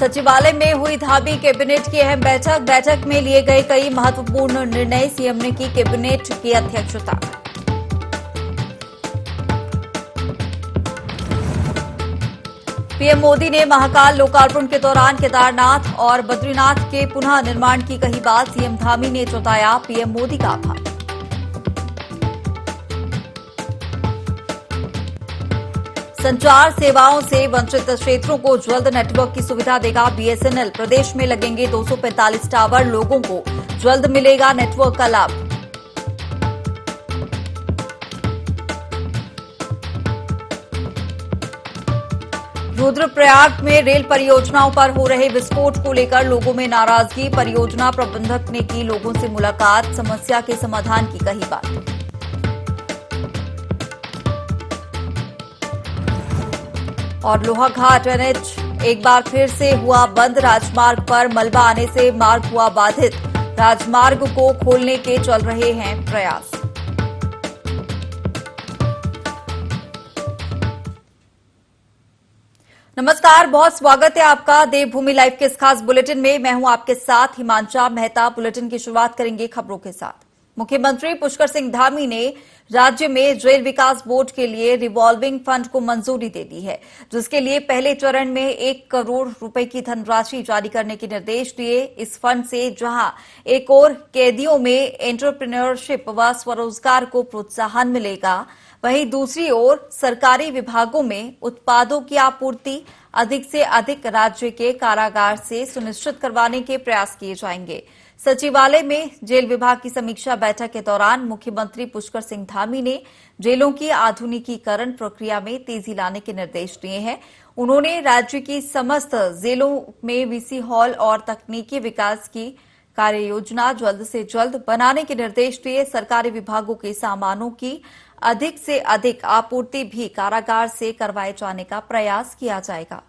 सचिवालय में हुई धामी कैबिनेट की अहम बैठक में लिए गए कई महत्वपूर्ण निर्णय। सीएम ने की कैबिनेट की अध्यक्षता। पीएम मोदी ने महाकाल लोकार्पण के दौरान केदारनाथ और बद्रीनाथ के पुनः निर्माण की कही बात। सीएम धामी ने जताया पीएम मोदी का आभार। संचार सेवाओं से वंचित क्षेत्रों को जल्द नेटवर्क की सुविधा देगा बीएसएनएल। प्रदेश में लगेंगे 245 टावर, लोगों को जल्द मिलेगा नेटवर्क का लाभ। रुद्रप्रयाग में रेल परियोजनाओं पर हो रहे विस्फोट को लेकर लोगों में नाराजगी। परियोजना प्रबंधक ने की लोगों से मुलाकात, समस्या के समाधान की कही बात। और लोहाघाट एनएच एक बार फिर से हुआ बंद। राजमार्ग पर मलबा आने से मार्ग हुआ बाधित। राजमार्ग को खोलने के चल रहे हैं प्रयास। नमस्कार, बहुत स्वागत है आपका देवभूमि लाइव के इस खास बुलेटिन में। मैं हूं आपके साथ हिमांशा मेहता। बुलेटिन की शुरुआत करेंगे खबरों के साथ। मुख्यमंत्री पुष्कर सिंह धामी ने राज्य में जेल विकास बोर्ड के लिए रिवॉल्विंग फंड को मंजूरी दे दी है, जिसके लिए पहले चरण में 1 करोड़ रुपए की धनराशि जारी करने के निर्देश दिए। इस फंड से जहां एक ओर कैदियों में एंटरप्रेन्योरशिप व स्वरोजगार को प्रोत्साहन मिलेगा, वहीं दूसरी ओर सरकारी विभागों में उत्पादों की आपूर्ति अधिक से अधिक राज्य के कारागार से सुनिश्चित करवाने के प्रयास किए जाएंगे। सचिवालय में जेल विभाग की समीक्षा बैठक के दौरान मुख्यमंत्री पुष्कर सिंह धामी ने जेलों की आधुनिकीकरण प्रक्रिया में तेजी लाने के निर्देश दिए हैं। उन्होंने राज्य की समस्त जेलों में वीसी हॉल और तकनीकी विकास की कार्ययोजना जल्द से जल्द बनाने के निर्देश दिए। सरकारी विभागों के सामानों की अधिक से अधिक आपूर्ति भी कारागार से करवाए जाने का प्रयास किया जाएगा।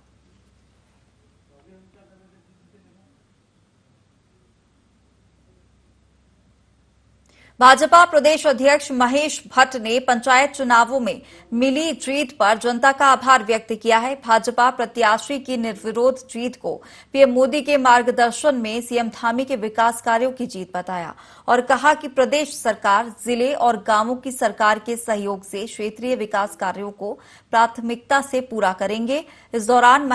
भाजपा प्रदेश अध्यक्ष महेश भट्ट ने पंचायत चुनावों में मिली जीत पर जनता का आभार व्यक्त किया है। भाजपा प्रत्याशी की निर्विरोध जीत को पीएम मोदी के मार्गदर्शन में सीएम धामी के विकास कार्यों की जीत बताया और कहा कि प्रदेश सरकार जिले और गांवों की सरकार के सहयोग से क्षेत्रीय विकास कार्यों को प्राथमिकता से पूरा करेंगे। इस दौरान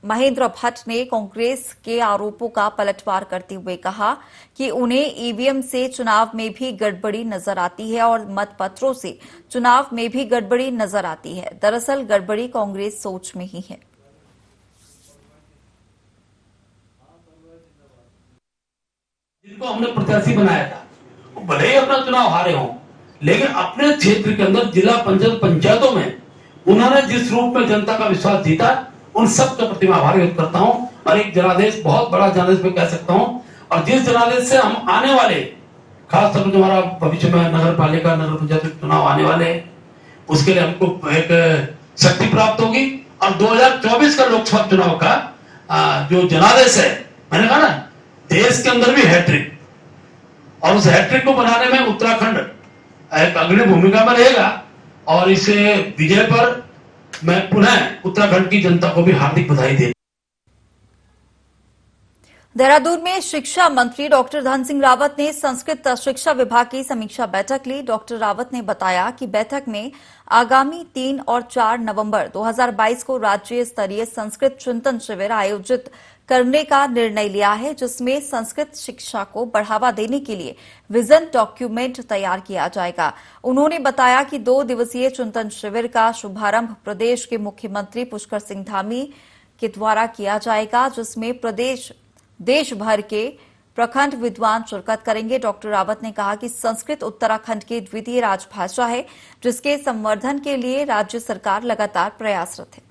महेंद्र भट्ट ने कांग्रेस के आरोपों का पलटवार करते हुए कहा कि उन्हें ईवीएम से चुनाव में भी गड़बड़ी नजर आती है और मतपत्रों से चुनाव में भी गड़बड़ी नजर आती है। दरअसल गड़बड़ी कांग्रेस सोच में ही है। जिनको हमने प्रत्याशी बनाया था, भले ही अपना चुनाव हारे हों, लेकिन अपने क्षेत्र के अंदर जिला पंचायतों में उन्होंने जिस रूप में जनता का विश्वास जीता, उन सब का प्रति मैं आभार व्यक्त करता हूं। और एक जनादेश, बहुत बड़ा जनादेश मैं कह सकता हूं, और जिस जनादेश से हम आने वाले, खास तौर पर हमारा भविष्य में नगर पालिका, नगर पंचायत चुनाव आने वाले हैं, उसके लिए हमको एक शक्ति प्राप्त होगी। और 2024 का लोकसभा चुनाव का जो जनादेश है, मैंने कहा ना, देश के अंदर भी हैट्रिक, और उस हैट्रिक को बनाने में उत्तराखंड एक अग्रणी भूमिका में रहेगा। और इस विजय पर मैं पुनः उत्तराखंड की जनता को भी हार्दिक बधाई देता हूं। देहरादून में शिक्षा मंत्री डॉक्टर धन सिंह रावत ने संस्कृत शिक्षा विभाग की समीक्षा बैठक ली। डॉक्टर रावत ने बताया कि बैठक में आगामी 3 और 4 नवंबर 2022 को राज्य स्तरीय संस्कृत चिंतन शिविर आयोजित करने का निर्णय लिया है, जिसमें संस्कृत शिक्षा को बढ़ावा देने के लिए विजन डॉक्यूमेंट तैयार किया जाएगा। उन्होंने बताया कि 2 दिवसीय चिंतन शिविर का शुभारंभ प्रदेश के मुख्यमंत्री पुष्कर सिंह धामी के द्वारा किया जाएगा, जिसमें देश भर के प्रखंड विद्वान शिरकत करेंगे। डॉक्टर रावत ने कहा कि संस्कृत उत्तराखंड की द्वितीय राजभाषा है, जिसके संवर्धन के लिए राज्य सरकार लगातार प्रयासरत है।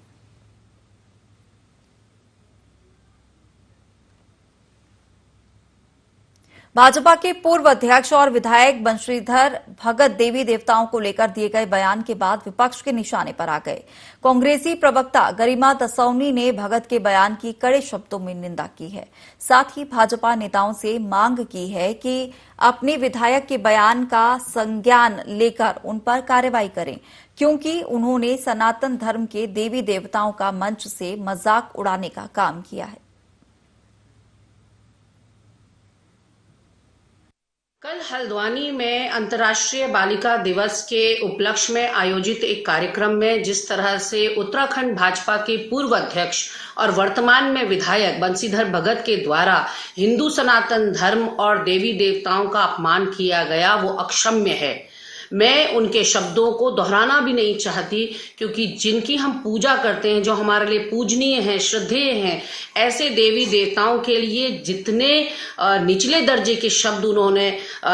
भाजपा के पूर्व अध्यक्ष और विधायक बंशीधर भगत देवी देवताओं को लेकर दिए गए बयान के बाद विपक्ष के निशाने पर आ गए। कांग्रेसी प्रवक्ता गरिमा दसौनी ने भगत के बयान की कड़े शब्दों में निंदा की है। साथ ही भाजपा नेताओं से मांग की है कि अपने विधायक के बयान का संज्ञान लेकर उन पर कार्रवाई करें, क्योंकि उन्होंने सनातन धर्म के देवी देवताओं का मंच से मजाक उड़ाने का काम किया है। कल हल्द्वानी में अंतर्राष्ट्रीय बालिका दिवस के उपलक्ष्य में आयोजित एक कार्यक्रम में जिस तरह से उत्तराखंड भाजपा के पूर्व अध्यक्ष और वर्तमान में विधायक बंशीधर भगत के द्वारा हिंदू सनातन धर्म और देवी देवताओं का अपमान किया गया, वो अक्षम्य है। मैं उनके शब्दों को दोहराना भी नहीं चाहती, क्योंकि जिनकी हम पूजा करते हैं, जो हमारे लिए पूजनीय हैं, श्रद्धेय हैं, ऐसे देवी देवताओं के लिए जितने निचले दर्जे के शब्द उन्होंने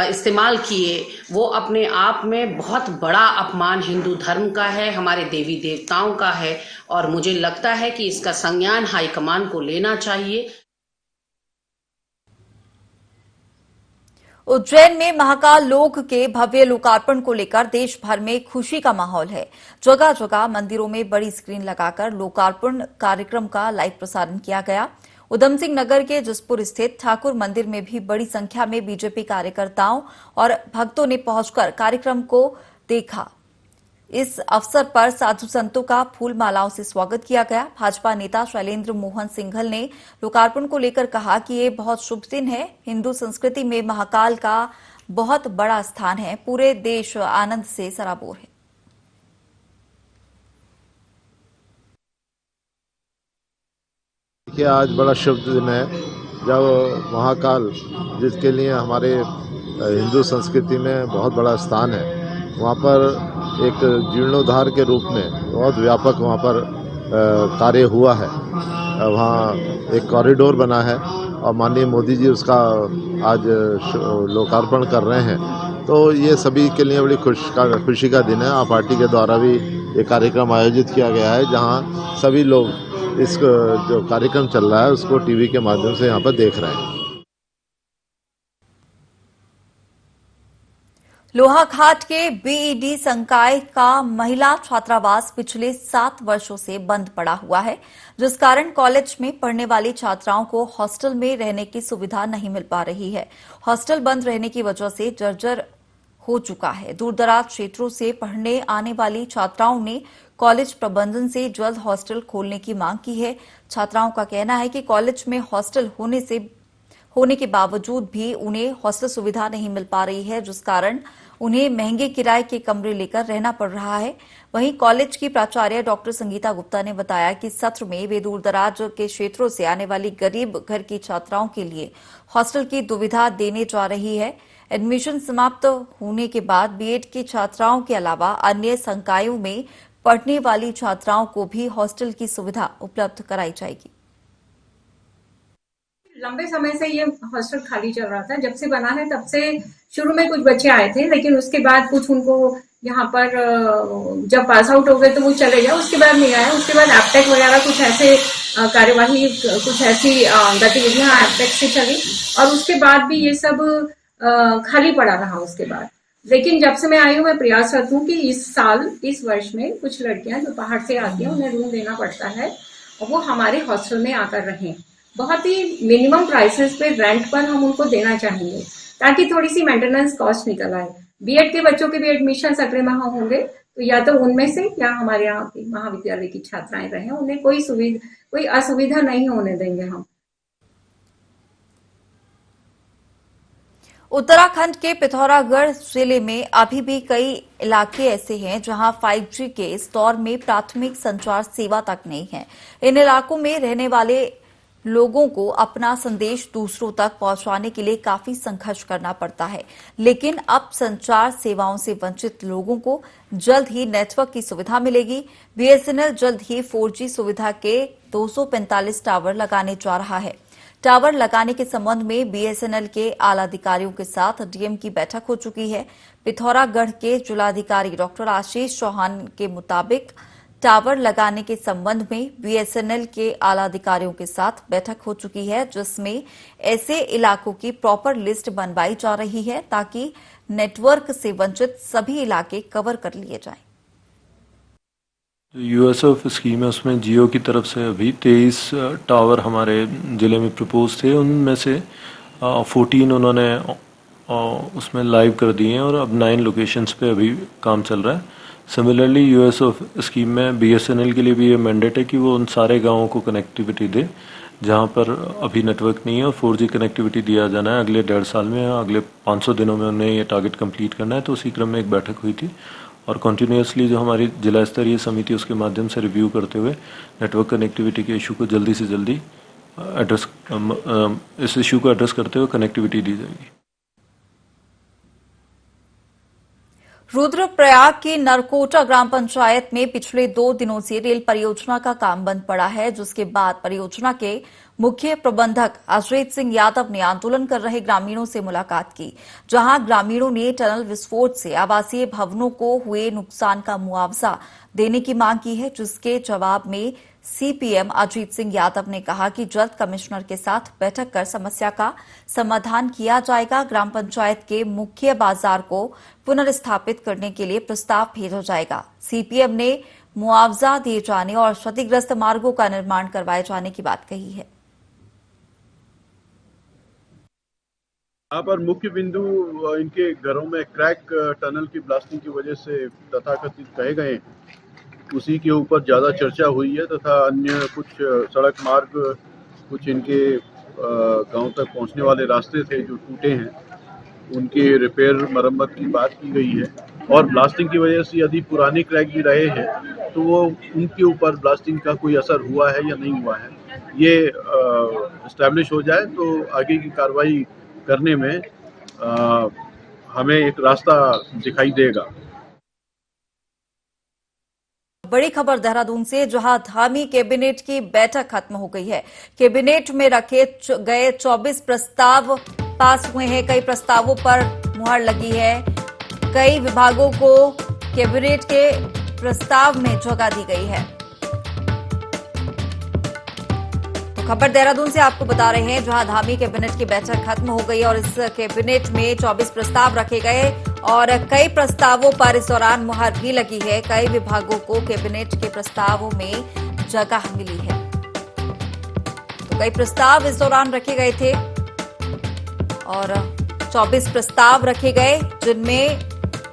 इस्तेमाल किए, वो अपने आप में बहुत बड़ा अपमान हिंदू धर्म का है, हमारे देवी देवताओं का है। और मुझे लगता है कि इसका संज्ञान हाईकमान को लेना चाहिए। उज्जैन में महाकाल लोक के भव्य लोकार्पण को लेकर देश भर में खुशी का माहौल है। जगह जगह मंदिरों में बड़ी स्क्रीन लगाकर लोकार्पण कार्यक्रम का लाइव प्रसारण किया गया। उधम सिंह नगर के जसपुर स्थित ठाकुर मंदिर में भी बड़ी संख्या में बीजेपी कार्यकर्ताओं और भक्तों ने पहुंचकर कार्यक्रम को देखा। इस अवसर पर साधु संतों का फूल मालाओं से स्वागत किया गया। भाजपा नेता शैलेंद्र मोहन सिंघल ने लोकार्पण को लेकर कहा कि ये बहुत शुभ दिन है। हिंदू संस्कृति में महाकाल का बहुत बड़ा स्थान है। पूरे देश आनंद से सराबोर है। देखिए, आज बड़ा शुभ दिन है जब महाकाल, जिसके लिए हमारे हिंदू संस्कृति में बहुत बड़ा स्थान है, वहाँ पर एक जीर्णोद्धार के रूप में बहुत व्यापक वहाँ पर कार्य हुआ है। वहाँ एक कॉरिडोर बना है और माननीय मोदी जी उसका आज लोकार्पण कर रहे हैं। तो ये सभी के लिए बड़ी खुशी का दिन है। आप पार्टी के द्वारा भी एक कार्यक्रम आयोजित किया गया है, जहाँ सभी लोग इस जो कार्यक्रम चल रहा है उसको टीवी के माध्यम से यहाँ पर देख रहे हैं। लोहाघाट के बीईडी संकाय का महिला छात्रावास पिछले 7 वर्षों से बंद पड़ा हुआ है, जिस कारण कॉलेज में पढ़ने वाली छात्राओं को हॉस्टल में रहने की सुविधा नहीं मिल पा रही है। हॉस्टल बंद रहने की वजह से जर्जर हो चुका है। दूरदराज क्षेत्रों से पढ़ने आने वाली छात्राओं ने कॉलेज प्रबंधन से जल्द हॉस्टल खोलने की मांग की है। छात्राओं का कहना है कि कॉलेज में हॉस्टल होने के बावजूद भी उन्हें हॉस्टल सुविधा नहीं मिल पा रही है, जिस कारण उन्हें महंगे किराए के कमरे लेकर रहना पड़ रहा है। वहीं कॉलेज की प्राचार्य डॉक्टर संगीता गुप्ता ने बताया कि सत्र में वे दूरदराज के क्षेत्रों से आने वाली गरीब घर की छात्राओं के लिए हॉस्टल की दुविधा देने जा रही है। एडमिशन समाप्त होने के बाद बीएड की छात्राओं के अलावा अन्य संकायों में पढ़ने वाली छात्राओं को भी हॉस्टल की सुविधा उपलब्ध कराई जाएगी। लंबे समय से ये हॉस्टल खाली चल रहा था। जब से बना है तब से शुरू में कुछ बच्चे आए थे, लेकिन उसके बाद कुछ उनको यहाँ पर जब पास आउट हो गए तो वो चले गए, उसके बाद नहीं आया। उसके बाद एपटेक वगैरह कुछ ऐसे कार्यवाही, कुछ ऐसी गतिविधियां एपटेक से चली और उसके बाद भी ये सब खाली पड़ा रहा उसके बाद। लेकिन जब से मैं आई हूँ, मैं प्रयासरत हूँ कि इस वर्ष में कुछ लड़कियां जो बाहर से आती हैं उन्हें रूम देना पड़ता है और वो हमारे हॉस्टल में आकर रहें। बहुत ही मिनिमम प्राइसेस पे रेंट पर हम उनको देना चाहेंगे, ताकि थोड़ी सी मेंटेनेंस कॉस्ट निकल आए। बीएड के बच्चों के भी एडमिशन अगले माह होंगे, तो या तो उनमें से या हमारे यहाँ की महाविद्यालय की छात्राएं रहें, उन्हें कोई असुविधा नहीं होने देंगे हम। उत्तराखंड के पिथौरागढ़ जिले में अभी भी कई इलाके ऐसे हैं जहां 5G के इस दौर में प्राथमिक संचार सेवा तक नहीं है। इन इलाकों में रहने वाले लोगों को अपना संदेश दूसरों तक पहुंचाने के लिए काफी संघर्ष करना पड़ता है, लेकिन अब संचार सेवाओं से वंचित लोगों को जल्द ही नेटवर्क की सुविधा मिलेगी। बीएसएनएल जल्द ही 4G सुविधा के 245 टावर लगाने जा रहा है। टावर लगाने के संबंध में बीएसएनएल के आला अधिकारियों के साथ डीएम की बैठक हो चुकी है। पिथौरागढ़ के जिलाधिकारी डॉक्टर आशीष चौहान के मुताबिक टावर लगाने के संबंध में बीएसएनएल के आला अधिकारियों के साथ बैठक हो चुकी है, जिसमें ऐसे इलाकों की प्रॉपर लिस्ट बनवाई जा रही है ताकि नेटवर्क से वंचित सभी इलाके कवर कर लिए जाएं। यूएसएफ स्कीम है, उसमें जियो की तरफ से अभी 23 टावर हमारे ज़िले में प्रपोज थे, उनमें से 14 उन्होंने उसमें लाइव कर दिए हैं और अब 9 लोकेशंस पे अभी काम चल रहा है। सिमिलरली यूएसएफ स्कीम में बीएसएनएल के लिए भी ये मैंडेट है कि वो उन सारे गाँवों को कनेक्टिविटी दे जहाँ पर अभी नेटवर्क नहीं है और 4G कनेक्टिविटी दिया जाना है अगले 1.5 साल में, अगले 500 दिनों में उन्हें ये टारगेट कंप्लीट करना है। तो उसी क्रम में एक बैठक हुई थी और कंटिन्यूसली जो हमारी जिला स्तरीय समिति उसके माध्यम से रिव्यू करते हुए नेटवर्क कनेक्टिविटी के इशू को जल्दी से जल्दी इस इशू को एड्रेस करते हुए कनेक्टिविटी दी जाएगी। रुद्रप्रयाग की नरकोटा ग्राम पंचायत में पिछले 2 दिनों से रेल परियोजना का काम बंद पड़ा है, जिसके बाद परियोजना के मुख्य प्रबंधक अजय सिंह यादव ने आंदोलन कर रहे ग्रामीणों से मुलाकात की, जहां ग्रामीणों ने टनल विस्फोट से आवासीय भवनों को हुए नुकसान का मुआवजा देने की मांग की है, जिसके जवाब में सीपीएम अजीत सिंह यादव ने कहा कि जल्द कमिश्नर के साथ बैठक कर समस्या का समाधान किया जाएगा। ग्राम पंचायत के मुख्य बाजार को पुनर्स्थापित करने के लिए प्रस्ताव भेजा जाएगा। सीपीएम ने मुआवजा दिए जाने और क्षतिग्रस्त मार्गों का निर्माण करवाए जाने की बात कही है। यहाँ पर मुख्य बिंदु इनके घरों में क्रैक टनल की ब्लास्टिंग की वजह से तथाकथित कहे गए, उसी के ऊपर ज़्यादा चर्चा हुई है तथा अन्य कुछ सड़क मार्ग, कुछ इनके गांव तक पहुंचने वाले रास्ते थे जो टूटे हैं, उनकी रिपेयर मरम्मत की बात की गई है। और ब्लास्टिंग की वजह से यदि पुराने क्रैक भी रहे हैं तो वो उनके ऊपर ब्लास्टिंग का कोई असर हुआ है या नहीं हुआ है, ये इस्टेब्लिश हो जाए तो आगे की कार्रवाई करने में हमें एक रास्ता दिखाई देगा। बड़ी खबर देहरादून से, जहां धामी कैबिनेट की बैठक खत्म हो गई है। कैबिनेट में रखे गए 24 प्रस्ताव पास हुए हैं। कई प्रस्तावों पर मुहर लगी है। कई विभागों को कैबिनेट के प्रस्ताव में जगह दी गई है। तो खबर देहरादून से आपको बता रहे हैं, जहां धामी कैबिनेट की बैठक खत्म हो गई और इस कैबिनेट में 24 प्रस्ताव रखे गए और कई प्रस्तावों पर इस दौरान मुहर भी लगी है। कई विभागों को कैबिनेट के प्रस्तावों में जगह मिली है। तो कई प्रस्ताव इस दौरान रखे गए थे और 24 प्रस्ताव रखे गए, जिनमें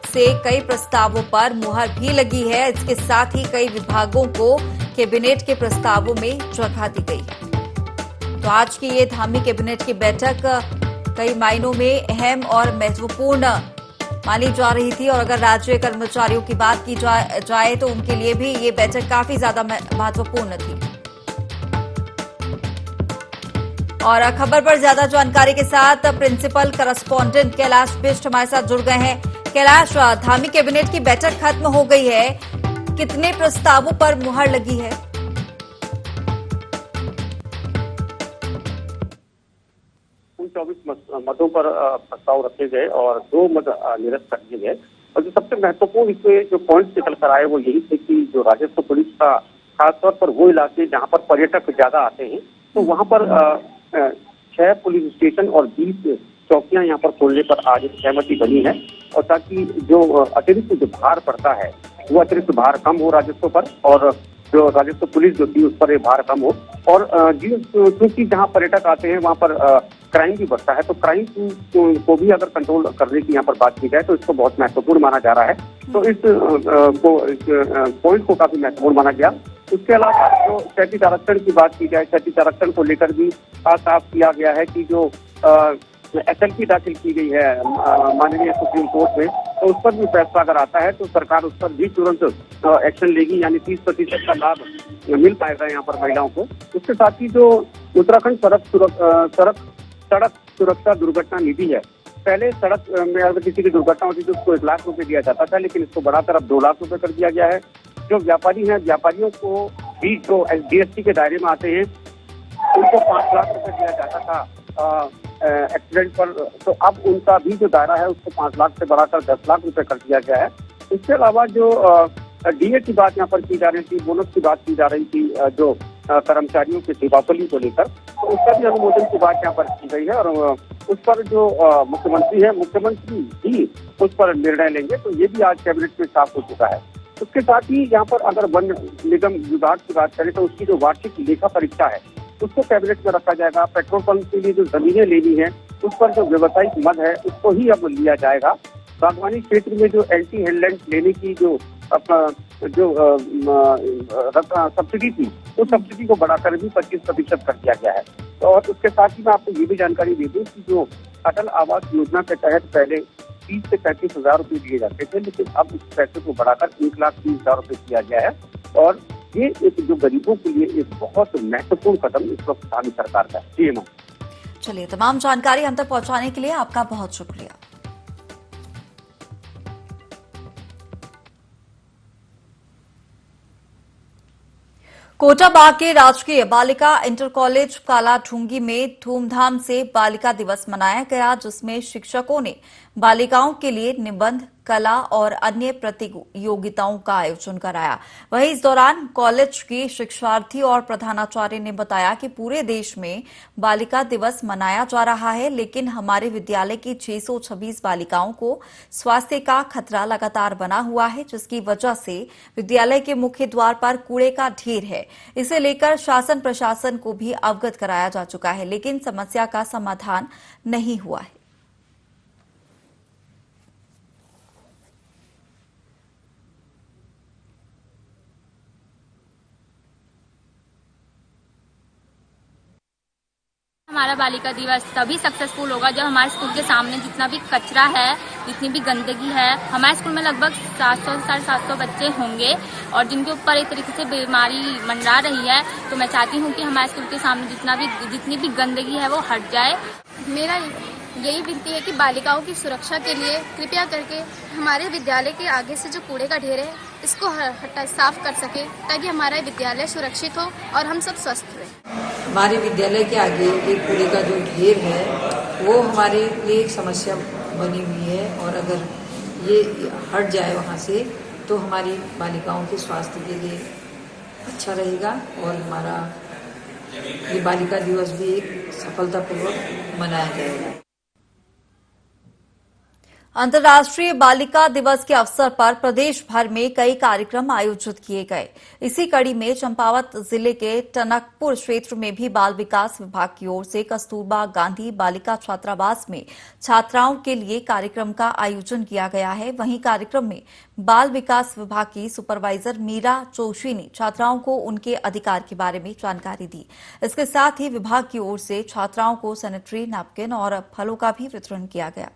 से कई प्रस्तावों पर मुहर भी लगी है। इसके साथ ही कई विभागों को कैबिनेट के प्रस्तावों में जगह दी गई है। तो आज की ये धामी कैबिनेट की बैठक कई मायनों में अहम और महत्वपूर्ण मानी जा रही थी और अगर राज्य कर्मचारियों की बात की जाए तो उनके लिए भी ये बैठक काफी ज्यादा महत्वपूर्ण थी। और खबर पर ज्यादा जानकारी के साथ प्रिंसिपल करस्पॉन्डेंट कैलाश बिष्ट हमारे साथ जुड़ गए हैं। कैलाश, धामी कैबिनेट की बैठक खत्म हो गई है, कितने प्रस्तावों पर मुहर लगी है? उन 24 मदों पर प्रस्ताव रखे गए और 2 मद निरस्त कर दिए गए। और जो सबसे महत्वपूर्ण इसमें जो पॉइंट निकल कर आए वो यही थे कि जो राजस्व पुलिस का खासतौर पर वो इलाके जहाँ पर पर्यटक ज्यादा आते हैं, तो वहाँ पर 6 पुलिस स्टेशन और 20 चौकियां यहाँ पर खोलने पर आज सहमति बनी है। और ताकि जो अतिरिक्त जो भार पड़ता है वो अतिरिक्त भार कम हो राजस्व पर और जो राजस्व पुलिस जो थी उस पर भार कम हो। और क्योंकि जहाँ पर्यटक आते हैं वहाँ पर क्राइम भी बढ़ता है, तो क्राइम को भी अगर कंट्रोल करने की यहाँ पर बात की जाए तो इसको बहुत महत्वपूर्ण माना जा रहा है। तो इस पॉइंट को काफी महत्वपूर्ण माना गया। उसके अलावा जो क्षैतिज आरक्षण की बात की जाए, क्षैतिज आरक्षण को लेकर भी साफ किया गया है कि जो SLP दाखिल की गई है माननीय सुप्रीम कोर्ट में, तो उस पर भी फैसला अगर आता है तो सरकार उस पर भी तुरंत एक्शन लेगी, यानी 30% का लाभ मिल पाएगा यहाँ पर महिलाओं को। उसके साथ ही जो उत्तराखंड सड़क सुरक्षा दुर्घटना निधि है, पहले सड़क में अगर किसी की दुर्घटना होती तो उसको 1 लाख रुपए दिया जाता था, लेकिन इसको बढ़ाकर अब 2 लाख रुपए कर दिया गया है। जो व्यापारी हैं, व्यापारियों को भी जो GST के दायरे में आते हैं उनको 5 लाख रुपए दिया जाता था एक्सीडेंट पर, तो अब उनका भी जो दायरा है उसको 5 लाख से बढ़ाकर 10 लाख रुपए कर दिया गया है। इसके अलावा जो DA की बात यहाँ पर की जा रही थी, बोनस की बात की जा रही थी जो कर्मचारियों के सेवावली को लेकर, तो उसका भी अनुमोदन की बात यहाँ पर की गई है। और उस पर जो मुख्यमंत्री है, मुख्यमंत्री ही उस पर निर्णय लेंगे, तो ये भी आज कैबिनेट में साफ हो चुका है। उसके साथ ही यहाँ पर अगर वन निगम विभाग की बात करें तो उसकी जो वार्षिक लेखा परीक्षा है उसको कैबिनेट में रखा जाएगा। पेट्रोल पंप के लिए जो जमीनें लेनी है उस पर जो व्यावसायिक मद है उसको ही अब लिया जाएगा। बागवानी क्षेत्र में जो एंटी हेडलैंड लेने की जो अपना जो सब्सिडी थी, उस सब्सिडी को बढ़ाकर भी 25% कर दिया गया है। और उसके साथ ही मैं आपको ये भी जानकारी दे दूं कि जो अटल आवास योजना के तहत पहले 30 से 35 हजार रुपये दिए जाते थे, लेकिन अब इस पैसे को बढ़ाकर 1,30,000 रुपये किया गया है। और ये एक जो गरीबों के लिए एक बहुत महत्वपूर्ण कदम इस वक्त स्थानीय सरकार का है। चलिए, तमाम जानकारी हम तक पहुंचाने के लिए आपका बहुत शुक्रिया। कोटाबाग के राजकीय बालिका इंटर कॉलेज कालाढूंगी में धूमधाम से बालिका दिवस मनाया गया, जिसमें शिक्षकों ने बालिकाओं के लिए निबंध, कला और अन्य प्रतियोगिताओं का आयोजन कराया। वहीं इस दौरान कॉलेज की शिक्षार्थी और प्रधानाचार्य ने बताया कि पूरे देश में बालिका दिवस मनाया जा रहा है, लेकिन हमारे विद्यालय की 626 बालिकाओं को स्वास्थ्य का खतरा लगातार बना हुआ है, जिसकी वजह से विद्यालय के मुख्य द्वार पर कूड़े का ढेर है। इसे लेकर शासन प्रशासन को भी अवगत कराया जा चुका है, लेकिन समस्या का समाधान नहीं हुआ है। हमारा बालिका दिवस तभी सक्सेसफुल होगा जब हमारे स्कूल के सामने जितना भी कचरा है, जितनी भी गंदगी है, हमारे स्कूल में लगभग 700 से 750 बच्चे होंगे और जिनके ऊपर एक तरीके से बीमारी मंडरा रही है। तो मैं चाहती हूँ कि हमारे स्कूल के सामने जितनी भी गंदगी है वो हट जाए। मेरा यही विनती है कि बालिकाओं की सुरक्षा के लिए कृपया करके हमारे विद्यालय के आगे से जो कूड़े का ढेर है इसको साफ कर सके, ताकि हमारा विद्यालय सुरक्षित हो और हम सब स्वस्थ रहें। हमारे विद्यालय के आगे एक कूड़े का जो ढेर है वो हमारे लिए एक समस्या बनी हुई है, और अगर ये हट जाए वहाँ से तो हमारी बालिकाओं के स्वास्थ्य के लिए अच्छा रहेगा और हमारा ये बालिका दिवस भी एक सफलतापूर्वक मनाया जाएगा। अंतर्राष्ट्रीय बालिका दिवस के अवसर पर प्रदेश भर में कई कार्यक्रम आयोजित किए गए। इसी कड़ी में चंपावत जिले के टनकपुर क्षेत्र में भी बाल विकास विभाग की ओर से कस्तूरबा गांधी बालिका छात्रावास में छात्राओं के लिए कार्यक्रम का आयोजन किया गया है। वहीं कार्यक्रम में बाल विकास विभाग की सुपरवाइजर मीरा जोशी ने छात्राओं को उनके अधिकार के बारे में जानकारी दी। इसके साथ ही विभाग की ओर से छात्राओं को सैनिटरी नैपकिन और फलों का भी वितरण किया गया।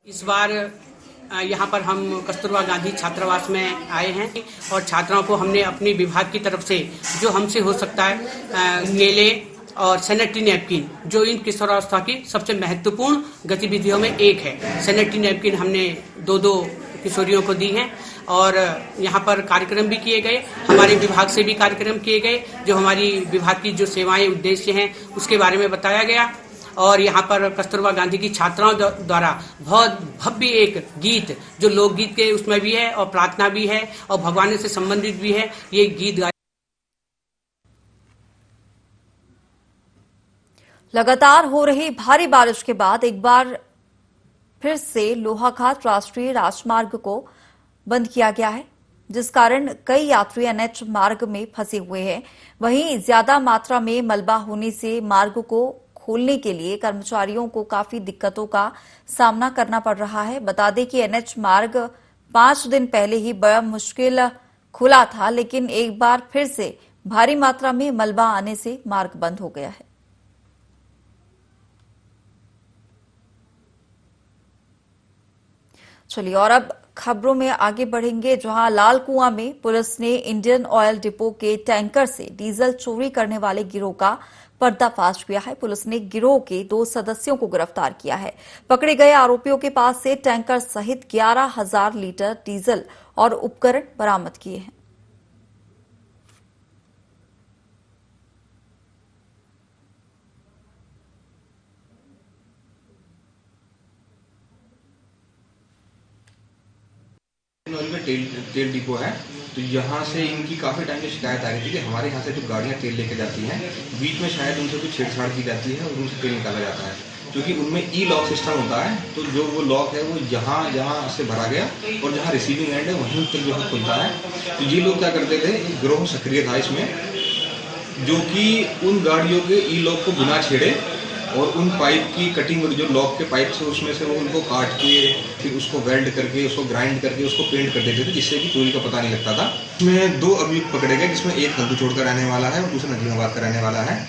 इस बार यहाँ पर हम कस्तूरबा गांधी छात्रावास में आए हैं और छात्राओं को हमने अपनी विभाग की तरफ से जो हमसे हो सकता है केले और सैनिटरी नैपकिन, जो इन किशोरावस्था की सबसे महत्वपूर्ण गतिविधियों में एक है। सैनिटरी नैपकिन हमने 2-2 किशोरियों को दी हैं और यहाँ पर कार्यक्रम भी किए गए। हमारे विभाग से भी कार्यक्रम किए गए, जो हमारी विभाग की जो सेवाएं उद्देश्य हैं उसके बारे में बताया गया। और यहाँ पर कस्तूरबा गांधी की छात्राओं द्वारा बहुत भव्य एक गीत, जो लोकगीत के उसमें भी है और प्रार्थना भी है और भगवान से संबंधित भी है, ये गीत गाया। लगातार हो रही भारी बारिश के बाद एक बार फिर से लोहाघाट राष्ट्रीय राजमार्ग को बंद किया गया है, जिस कारण कई यात्री एनएच मार्ग में फंसे हुए हैं। वहीं ज्यादा मात्रा में मलबा होने से मार्ग को खोलने के लिए कर्मचारियों को काफी दिक्कतों का सामना करना पड़ रहा है। बता दें कि एनएच मार्ग 5 दिन पहले ही बड़ा मुश्किल खुला था, लेकिन एक बार फिर से भारी मात्रा में मलबा आने से मार्ग बंद हो गया है। चलिए, और अब खबरों में आगे बढ़ेंगे, जहां लाल कुआं में पुलिस ने इंडियन ऑयल डिपो के टैंकर से डीजल चोरी करने वाले गिरोह का पर्दाफाश किया है। पुलिस ने गिरोह के 2 सदस्यों को गिरफ्तार किया है। पकड़े गए आरोपियों के पास से टैंकर सहित 11,000 लीटर डीजल और उपकरण बरामद किए हैं। तेल डिपो है, तो यहाँ से इनकी काफ़ी टाइम से शिकायत आ रही थी कि हमारे यहाँ से जो गाड़ियाँ तेल लेके जाती हैं, बीच में शायद उनसे कुछ छेड़छाड़ की जाती है और उनसे तेल निकाला जाता है। क्योंकि उनमें ई लॉक सिस्टम होता है, तो जो वो लॉक है वो जहाँ से भरा गया और जहाँ रिसीविंग एंड है वहीं तक जो है खुलता है। तो ये लोग क्या करते थे, एक गिरोह सक्रिय था इसमें, जो कि उन गाड़ियों के ई लॉक को बिना छेड़े और उन पाइप की कटिंग जो लॉक के पाइप से उसमें से वो उनको काट के फिर उसको वेल्ड करके उसको ग्राइंड करके उसको पेंट कर देते थे, जिससे कि चोरी का पता नहीं लगता था। इसमें 2 अभियुक्त पकड़े गए, जिसमें एक हल्दू छोड़ का रहने वाला है और दूसरा नगीनाबाद का रहने वाला है।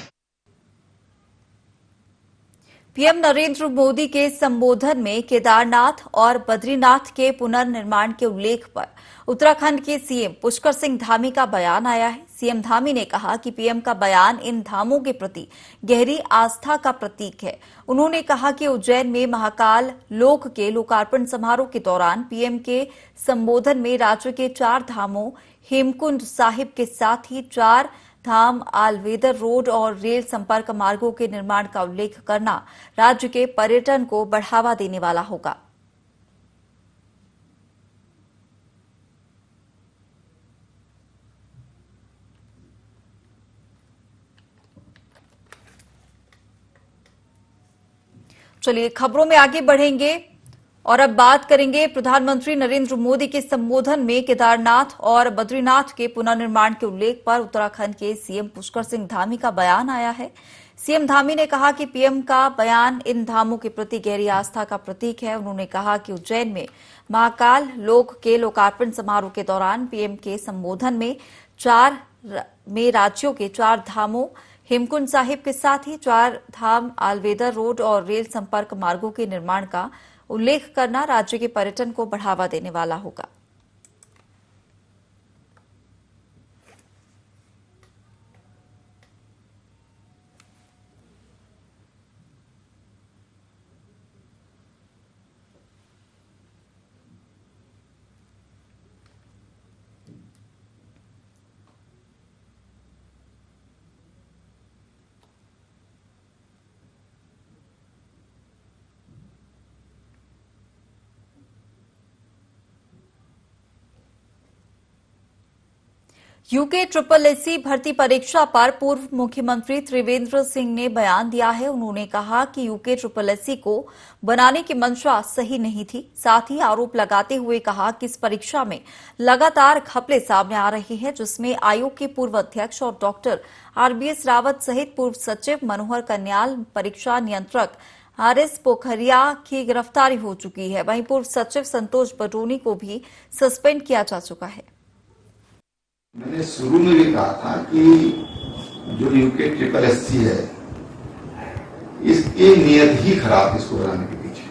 पीएम नरेंद्र मोदी के संबोधन में केदारनाथ और बद्रीनाथ के पुनर्निर्माण के उल्लेख पर उत्तराखंड के सीएम पुष्कर सिंह धामी का बयान आया है। सीएम धामी ने कहा कि पीएम का बयान इन धामों के प्रति गहरी आस्था का प्रतीक है। उन्होंने कहा कि उज्जैन में महाकाल लोक के लोकार्पण समारोह के दौरान पीएम के संबोधन में राज्य के 4 धामों हेमकुंड साहिब के साथ ही 4 धाम आलवेदर रोड और रेल संपर्क मार्गों के निर्माण का उल्लेख करना राज्य के पर्यटन को बढ़ावा देने वाला होगा। चलिए खबरों में आगे बढ़ेंगे और अब बात करेंगे प्रधानमंत्री नरेंद्र मोदी के संबोधन में केदारनाथ और बद्रीनाथ के पुनर्निर्माण के उल्लेख पर उत्तराखंड के सीएम पुष्कर सिंह धामी का बयान आया है। सीएम धामी ने कहा कि पीएम का बयान इन धामों के प्रति गहरी आस्था का प्रतीक है। उन्होंने कहा कि उज्जैन में महाकाल लोक के लोकार्पण समारोह के दौरान पीएम के संबोधन में राज्यों के 4 धामों हेमकुंड साहिब के साथ ही 4 धाम आलवेदर रोड और रेल संपर्क मार्गों के निर्माण का उल्लेख करना राज्य के पर्यटन को बढ़ावा देने वाला होगा। यूके SSSC भर्ती परीक्षा पर पूर्व मुख्यमंत्री त्रिवेंद्र सिंह ने बयान दिया है। उन्होंने कहा कि यूके SSSC को बनाने की मंशा सही नहीं थी। साथ ही आरोप लगाते हुए कहा कि इस परीक्षा में लगातार घपले सामने आ रहे हैं, जिसमें आयोग के पूर्व अध्यक्ष और डॉक्टर RBS रावत सहित पूर्व सचिव मनोहर कन्याल, परीक्षा नियंत्रक RS पोखरिया की गिरफ्तारी हो चुकी है। वहीं पूर्व सचिव संतोष बटोनी को भी सस्पेंड किया जा चुका है। मैंने शुरू में भी कहा था कि जो यूके SSSC है, इसकी नियत ही खराब, इसको बनाने के पीछे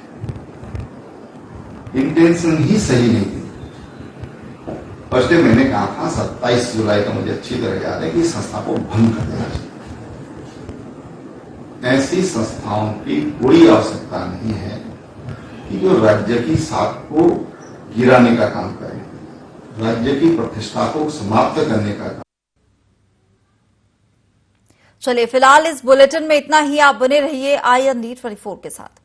इंटेंशन ही सही नहीं थी। फर्स्ट डे मैंने कहा था 27 जुलाई का, मुझे अच्छी तरह याद है, कि संस्था को भंग कर देना चाहिए। ऐसी संस्थाओं की कोई आवश्यकता नहीं है कि जो राज्य की साख को गिराने का काम करे, राज्य की प्रतिष्ठा को समाप्त करने का काम। चलिए फिलहाल इस बुलेटिन में इतना ही। आप बने रहिए IND 24 के साथ।